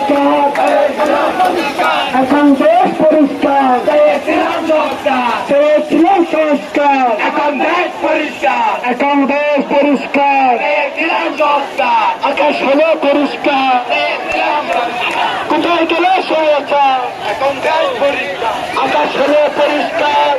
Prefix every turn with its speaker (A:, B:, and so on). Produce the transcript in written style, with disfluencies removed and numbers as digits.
A: পরিষ্কার, এখন দেশ পরিষ্কার, চেয়েছিলাম সংস্কার,
B: এখন দেশ পরিষ্কার,
A: এখন দেশ পরিষ্কার, আকাশ হলো পরিষ্কার, কোথায় গেল স্বৈরাচার,
B: এখন দেশ পরিষ্কার,
A: আকাশ হলো পরিষ্কার,